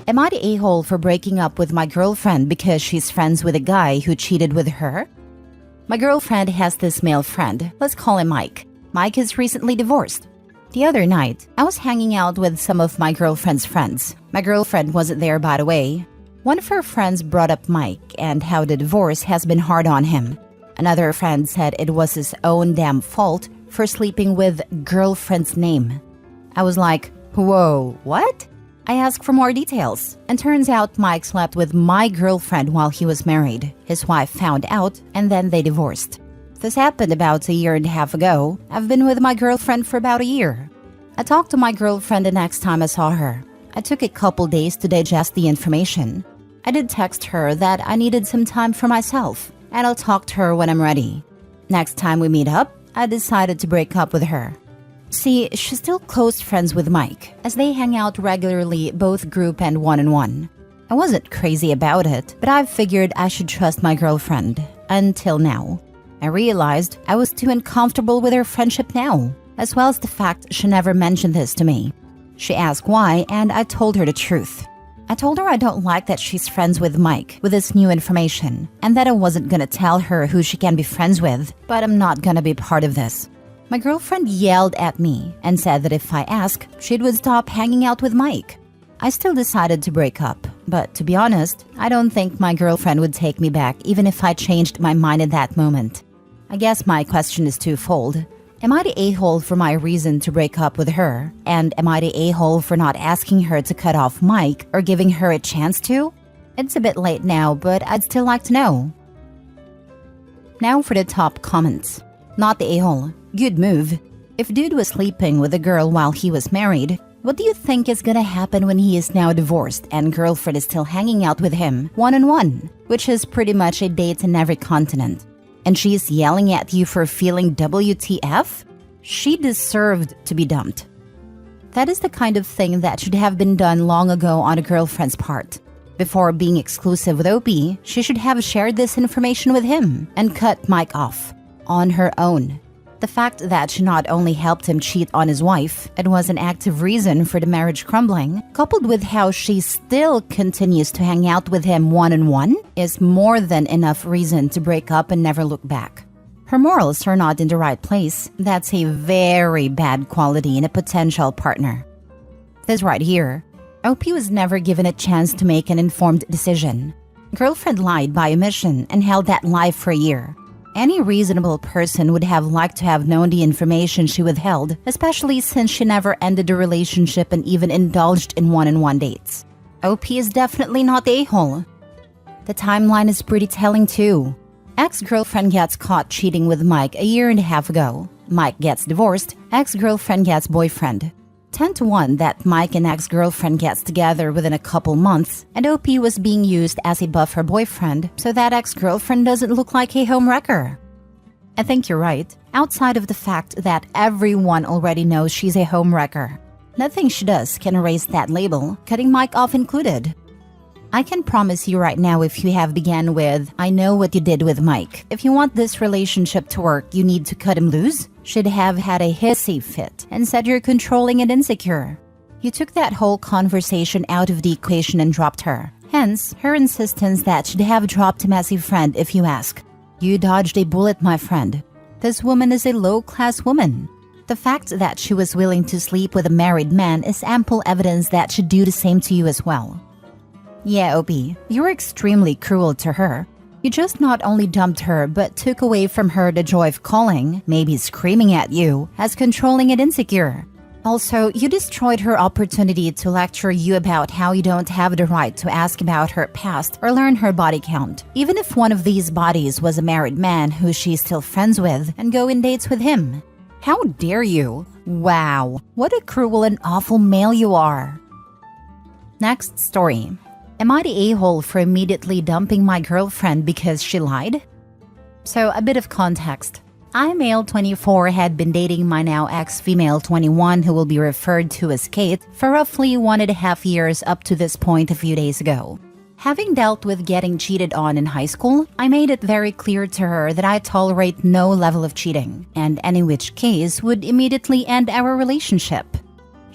Am I the a-hole for breaking up with my girlfriend because she's friends with a guy who cheated with her? My girlfriend has this male friend. Let's call him Mike. Mike is recently divorced. The other night, I was hanging out with some of my girlfriend's friends. My girlfriend wasn't there, by the way. One of her friends brought up Mike and how the divorce has been hard on him. Another friend said it was his own damn fault for sleeping with girlfriend's name. I was like, whoa, what? I asked for more details, and turns out Mike slept with my girlfriend while he was married. His wife found out, and then they divorced. This happened about 1.5 years ago. I've been with my girlfriend for about a year. I talked to my girlfriend the next time I saw her. I took a couple days to digest the information. I did text her that I needed some time for myself, and I'll talk to her when I'm ready. Next time we meet up, I decided to break up with her. See, she's still close friends with Mike, as they hang out regularly, both group and one-on-one. I wasn't crazy about it, but I figured I should trust my girlfriend. Until now. I realized I was too uncomfortable with her friendship now, as well as the fact she never mentioned this to me. She asked why, and I told her the truth. I told her I don't like that she's friends with Mike with this new information, and that I wasn't gonna tell her who she can be friends with, but I'm not gonna be part of this. My girlfriend yelled at me and said that if I ask, she would stop hanging out with Mike. I still decided to break up, but to be honest, I don't think my girlfriend would take me back even if I changed my mind at that moment. I guess my question is twofold. Am I the a-hole for my reason to break up with her? And am I the a-hole for not asking her to cut off Mike or giving her a chance to? It's a bit late now, but I'd still like to know. Now for the top comments. Not the a-hole. Good move. If dude was sleeping with a girl while he was married, what do you think is gonna happen when he is now divorced and girlfriend is still hanging out with him one-on-one, which is pretty much a date in every continent? And she's yelling at you for feeling WTF? She deserved to be dumped. That is the kind of thing that should have been done long ago on a girlfriend's part. Before being exclusive with OP, she should have shared this information with him and cut Mike off on her own. The fact that she not only helped him cheat on his wife, it was an active reason for the marriage crumbling, coupled with how she still continues to hang out with him one-on-one, is more than enough reason to break up and never look back. Her morals are not in the right place. That's a very bad quality in a potential partner. This right here. OP was never given a chance to make an informed decision. Girlfriend lied by omission and held that lie for a year. Any reasonable person would have liked to have known the information she withheld, especially since she never ended the relationship and even indulged in one-on-one dates. OP is definitely not the a-hole. The timeline is pretty telling too. Ex-girlfriend gets caught cheating with Mike 1.5 years ago. Mike gets divorced, ex-girlfriend gets boyfriend. 10-1 that Mike and ex-girlfriend gets together within a couple months, and OP was being used as a buffer boyfriend so that ex-girlfriend doesn't look like a homewrecker. I think you're right, outside of the fact that everyone already knows she's a homewrecker. Nothing she does can erase that label, cutting Mike off included. I can promise you right now, if you have began with, I know what you did with Mike. If you want this relationship to work, you need to cut him loose. Should have had a hissy fit and said you're controlling and insecure. You took that whole conversation out of the equation and dropped her. Hence, her insistence that she'd have dropped him as a friend if you ask. You dodged a bullet, my friend. This woman is a low-class woman. The fact that she was willing to sleep with a married man is ample evidence that she'd do the same to you as well. Yeah, OP, you were extremely cruel to her. You just not only dumped her, but took away from her the joy of calling, maybe screaming at you, as controlling and insecure. Also, you destroyed her opportunity to lecture you about how you don't have the right to ask about her past or learn her body count, even if one of these bodies was a married man who she's still friends with and go in dates with him. How dare you? Wow, what a cruel and awful male you are. Next story. Am I the a-hole for immediately dumping my girlfriend because she lied? So, a bit of context. I, male 24, had been dating my now ex-female 21, who will be referred to as Kate, for roughly 1.5 years up to this point a few days ago. Having dealt with getting cheated on in high school, I made it very clear to her that I tolerate no level of cheating, and any which case would immediately end our relationship.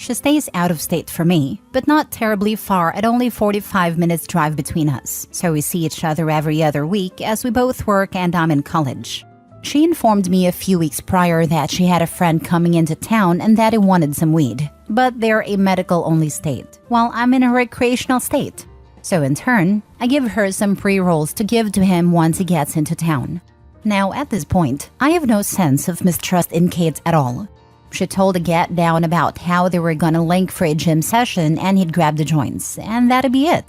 She stays out of state from me, but not terribly far at only 45 minutes drive between us, so we see each other every other week as we both work and I'm in college. She informed me a few weeks prior that she had a friend coming into town and that he wanted some weed, but they're a medical-only state, while I'm in a recreational state. So in turn, I give her some pre-rolls to give to him once he gets into town. Now at this point, I have no sense of mistrust in Kate at all. She told a get down about how they were gonna link for a gym session and he'd grab the joints, and that'd be it.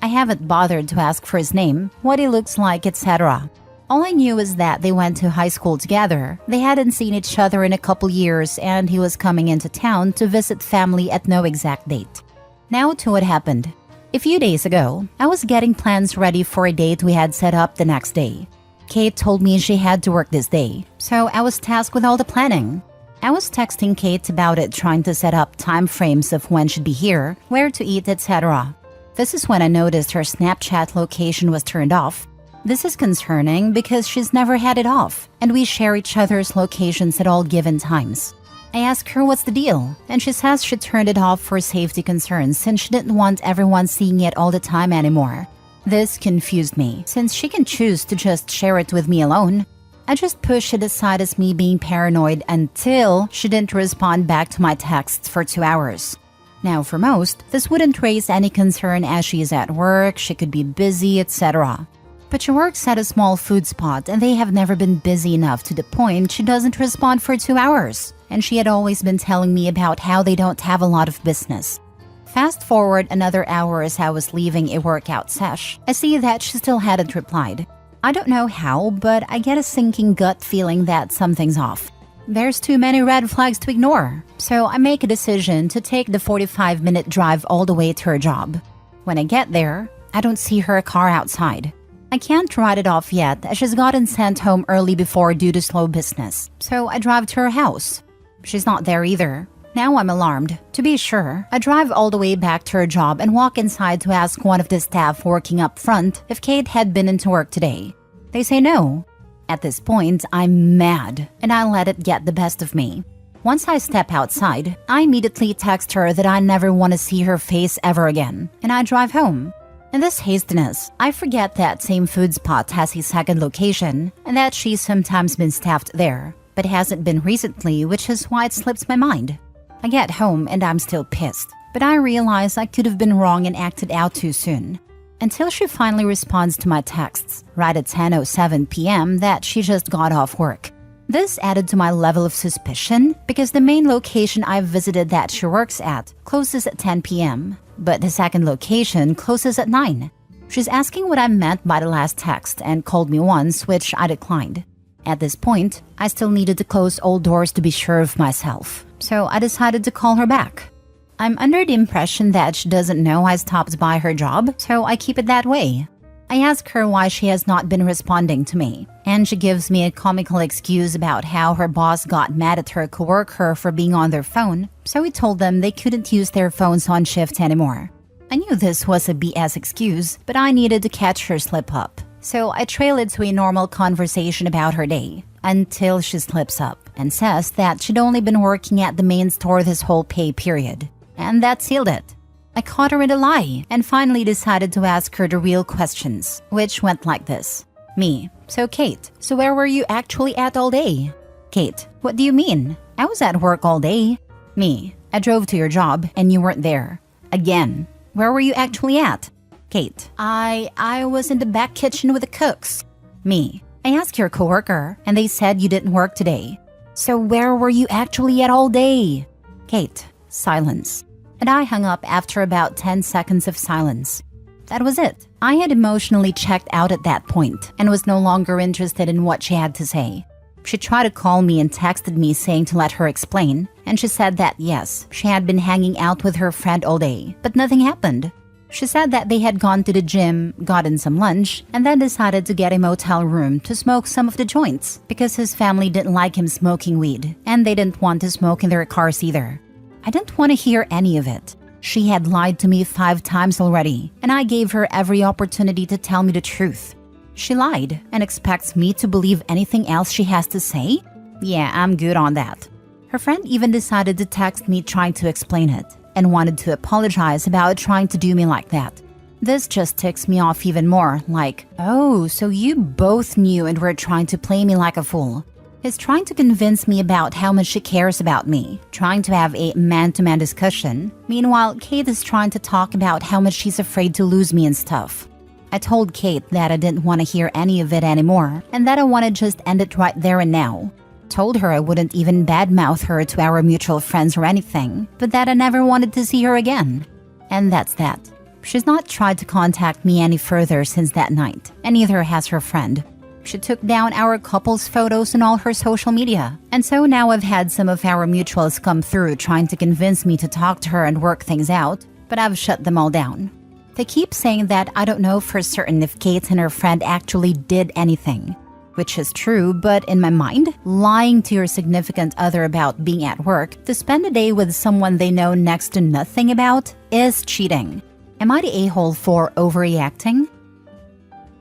I haven't bothered to ask for his name, what he looks like, etc. All I knew is that they went to high school together, they hadn't seen each other in a couple years, and he was coming into town to visit family at no exact date. Now to what happened. A few days ago, I was getting plans ready for a date we had set up the next day. Kate told me she had to work this day, so I was tasked with all the planning. I was texting Kate about it, trying to set up time frames of when she'd be here, where to eat, etc. This is when I noticed her Snapchat location was turned off. This is concerning because she's never had it off, and we share each other's locations at all given times. I ask her what's the deal, and she says she turned it off for safety concerns since she didn't want everyone seeing it all the time anymore. This confused me, since she can choose to just share it with me alone. I just pushed it aside as me being paranoid until she didn't respond back to my texts for 2 hours. Now for most, this wouldn't raise any concern as she is at work, she could be busy, etc. But she works at a small food spot and they have never been busy enough to the point she doesn't respond for 2 hours. And she had always been telling me about how they don't have a lot of business. Fast forward another hour as I was leaving a workout sesh, I see that she still hadn't replied. I don't know how, but I get a sinking gut feeling that something's off. There's too many red flags to ignore, so I make a decision to take the 45-minute drive all the way to her job. When I get there, I don't see her car outside. I can't write it off yet as she's gotten sent home early before due to slow business, so I drive to her house. She's not there either. Now I'm alarmed. To be sure, I drive all the way back to her job and walk inside to ask one of the staff working up front if Kate had been into work today. They say no. At this point, I'm mad, and I let it get the best of me. Once I step outside, I immediately text her that I never want to see her face ever again, and I drive home. In this hastiness, I forget that same food spot has a second location, and that she's sometimes been staffed there, but hasn't been recently, which is why it slips my mind. I get home and I'm still pissed, but I realize I could have been wrong and acted out too soon. Until she finally responds to my texts, right at 10:07 p.m. that she just got off work. This added to my level of suspicion because the main location I've visited that she works at closes at 10 p.m., but the second location closes at 9. She's asking what I meant by the last text and called me once, which I declined. At this point, I still needed to close all doors to be sure of myself, so I decided to call her back. I'm under the impression that she doesn't know I stopped by her job, so I keep it that way. I ask her why she has not been responding to me, and she gives me a comical excuse about how her boss got mad at her coworker for being on their phone, so he told them they couldn't use their phones on shift anymore. I knew this was a BS excuse, but I needed to catch her slip up, so I trail it to a normal conversation about her day, until she slips up and says that she'd only been working at the main store this whole pay period, and that sealed it. I caught her in a lie and finally decided to ask her the real questions, which went like this. Me: so Kate, so where were you actually at all day? Kate: what do you mean? I was at work all day. Me: I drove to your job and you weren't there. Again: where were you actually at? Kate: I was in the back kitchen with the cooks. Me: I asked your coworker and they said you didn't work today. So where were you actually at all day? Kate: silence. And I hung up after about 10 seconds of silence. That was it. I had emotionally checked out at that point and was no longer interested in what she had to say. She tried to call me and texted me saying to let her explain, and she said that yes, she had been hanging out with her friend all day, but nothing happened. She said that they had gone to the gym, gotten some lunch, and then decided to get a motel room to smoke some of the joints because his family didn't like him smoking weed, and they didn't want to smoke in their cars either. I didn't want to hear any of it. She had lied to me 5 times already, and I gave her every opportunity to tell me the truth. She lied and expects me to believe anything else she has to say? Yeah, I'm good on that. Her friend even decided to text me trying to explain it and wanted to apologize about trying to do me like that. This just ticks me off even more, like, oh, so you both knew and were trying to play me like a fool. He's trying to convince me about how much she cares about me, trying to have a man-to-man discussion. Meanwhile, Kate is trying to talk about how much she's afraid to lose me and stuff. I told Kate that I didn't want to hear any of it anymore and that I want to just end it right there and now. Told her I wouldn't even badmouth her to our mutual friends or anything, but that I never wanted to see her again. And that's that. She's not tried to contact me any further since that night, and neither has her friend. She took down our couple's photos on all her social media, and so now I've had some of our mutuals come through trying to convince me to talk to her and work things out, but I've shut them all down. They keep saying that I don't know for certain if Kate and her friend actually did anything. Which is true, but in my mind, lying to your significant other about being at work to spend a day with someone they know next to nothing about is cheating. Am I the a-hole for overreacting?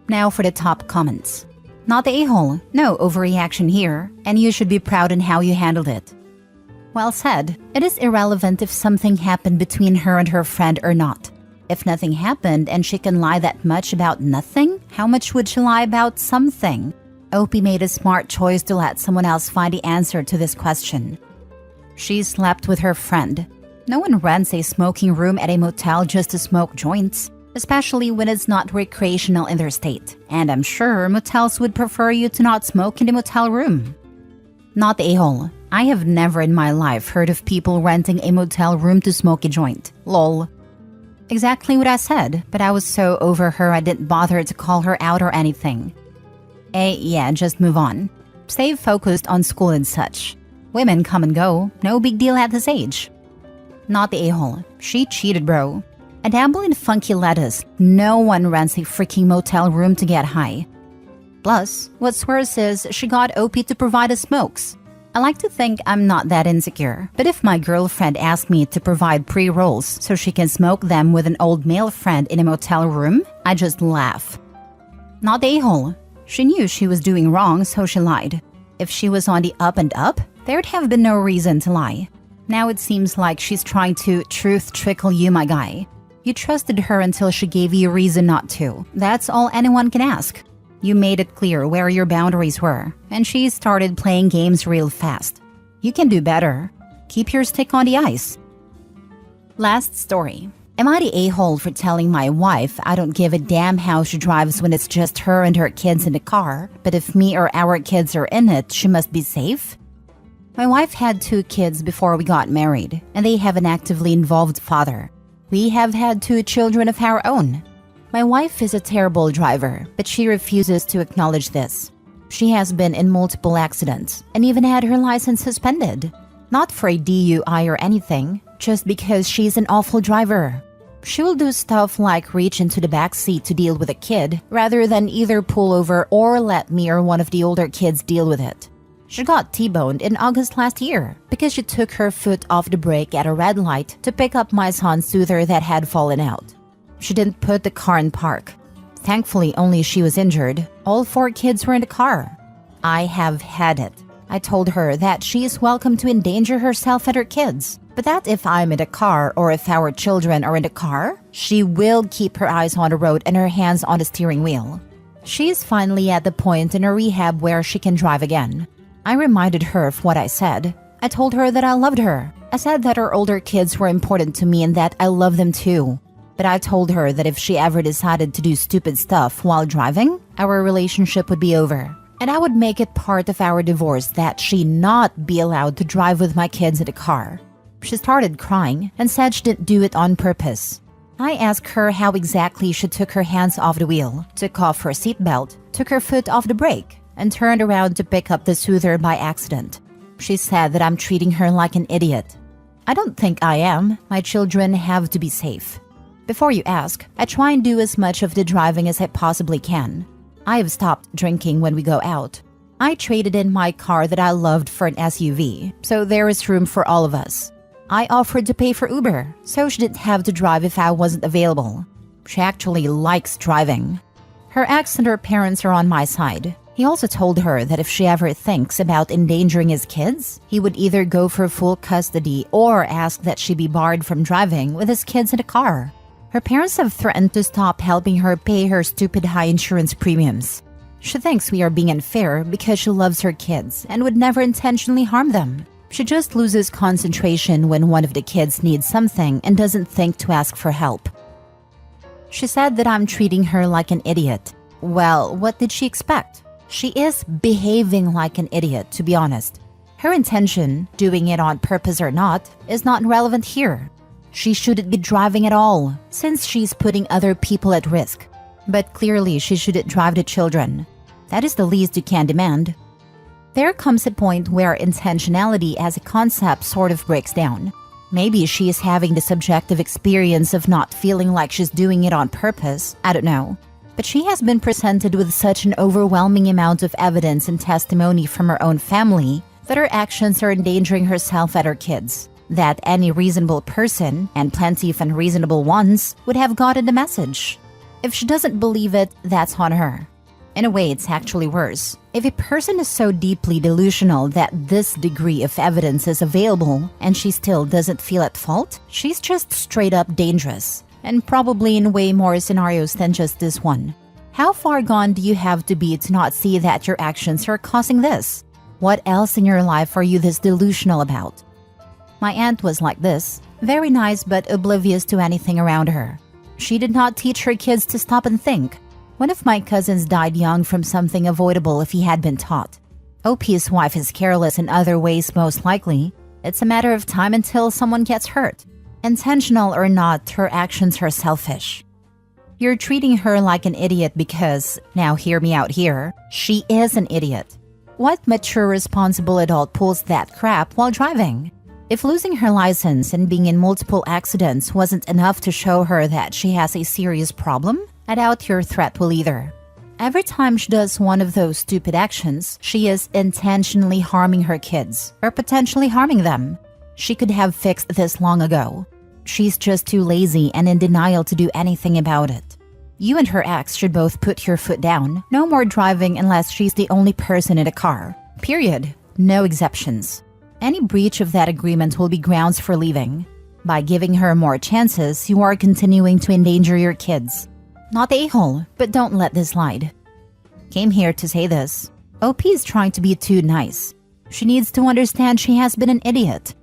Now for the top comments. Not the a-hole, no overreaction here, and you should be proud in how you handled it. Well said, it is irrelevant if something happened between her and her friend or not. If nothing happened and she can lie that much about nothing, how much would she lie about something? Opie made a smart choice to let someone else find the answer to this question. She slept with her friend. No one rents a smoking room at a motel just to smoke joints, especially when it's not recreational in their state. And I'm sure motels would prefer you to not smoke in the motel room. Not the a-hole. I have never in my life heard of people renting a motel room to smoke a joint. Lol. Exactly what I said, but I was so over her I didn't bother to call her out or anything. Yeah, just move on. Stay focused on school and such. Women come and go, no big deal at this age. Not the a-hole. She cheated, bro. A dabble in funky lettuce. No one rents a freaking motel room to get high. Plus, what's worse is she got Opie to provide us smokes. I like to think I'm not that insecure, but if my girlfriend asked me to provide pre-rolls so she can smoke them with an old male friend in a motel room, I just laugh. Not the a-hole. She knew she was doing wrong, so she lied. If she was on the up and up, there'd have been no reason to lie. Now it seems like she's trying to truth trickle you, my guy. You trusted her until she gave you a reason not to. That's all anyone can ask. You made it clear where your boundaries were, and she started playing games real fast. You can do better. Keep your stick on the ice. Last story. Am I the a-hole for telling my wife I don't give a damn how she drives when it's just her and her kids in the car, but if me or our kids are in it, she must be safe? My wife had 2 kids before we got married, and they have an actively involved father. We have had 2 children of our own. My wife is a terrible driver, but she refuses to acknowledge this. She has been in multiple accidents and even had her license suspended. Not for a DUI or anything, just because she's an awful driver. She will do stuff like reach into the back seat to deal with a kid, rather than either pull over or let me or one of the older kids deal with it. She got T-boned in August last year because she took her foot off the brake at a red light to pick up my son's soother that had fallen out. She didn't put the car in park. Thankfully, only she was injured. All 4 kids were in the car. I have had it. I told her that she is welcome to endanger herself and her kids, but that if I'm in the car or if our children are in the car, she will keep her eyes on the road and her hands on the steering wheel. She is finally at the point in her rehab where she can drive again. I reminded her of what I said. I told her that I loved her. I said that her older kids were important to me and that I love them too. But I told her that if she ever decided to do stupid stuff while driving, our relationship would be over. And I would make it part of our divorce that she not be allowed to drive with my kids in the car. She started crying and said she didn't do it on purpose. I asked her how exactly she took her hands off the wheel, took off her seatbelt, took her foot off the brake, and turned around to pick up the soother by accident. She said that I'm treating her like an idiot. I don't think I am. My children have to be safe. Before you ask, I try and do as much of the driving as I possibly can. I have stopped drinking when we go out. I traded in my car that I loved for an SUV, so there is room for all of us. I offered to pay for Uber, so she didn't have to drive if I wasn't available. She actually likes driving. Her ex and her parents are on my side. He also told her that if she ever thinks about endangering his kids, he would either go for full custody or ask that she be barred from driving with his kids in a car. Her parents have threatened to stop helping her pay her stupid high insurance premiums. She thinks we are being unfair because she loves her kids and would never intentionally harm them. She just loses concentration when one of the kids needs something and doesn't think to ask for help. She said that I'm treating her like an idiot. Well, what did she expect? She is behaving like an idiot, to be honest. Her intention, doing it on purpose or not, is not relevant here. She shouldn't be driving at all, since she's putting other people at risk. But clearly she shouldn't drive the children. That is the least you can demand. There comes a point where intentionality as a concept sort of breaks down. Maybe she is having the subjective experience of not feeling like she's doing it on purpose, I don't know. But she has been presented with such an overwhelming amount of evidence and testimony from her own family that her actions are endangering herself and her kids, that any reasonable person, and plenty of unreasonable ones, would have gotten the message. If she doesn't believe it, that's on her. In a way, it's actually worse. If a person is so deeply delusional that this degree of evidence is available and she still doesn't feel at fault, she's just straight up dangerous. And probably in way more scenarios than just this one. How far gone do you have to be to not see that your actions are causing this? What else in your life are you this delusional about? My aunt was like this, very nice but oblivious to anything around her. She did not teach her kids to stop and think. One of my cousins died young from something avoidable if he had been taught. OP's wife is careless in other ways most likely. It's a matter of time until someone gets hurt. Intentional or not, her actions are selfish. You're treating her like an idiot because, now hear me out here, she is an idiot. What mature responsible adult pulls that crap while driving? If losing her license and being in multiple accidents wasn't enough to show her that she has a serious problem, I doubt your threat will either. Every time she does one of those stupid actions, she is intentionally harming her kids, or potentially harming them. She could have fixed this long ago. She's just too lazy and in denial to do anything about it. You and her ex should both put your foot down. No more driving unless she's the only person in the car. Period. No exceptions. Any breach of that agreement will be grounds for leaving. By giving her more chances, you are continuing to endanger your kids. Not the a-hole, but don't let this slide. Came here to say this. OP is trying to be too nice. She needs to understand she has been an idiot.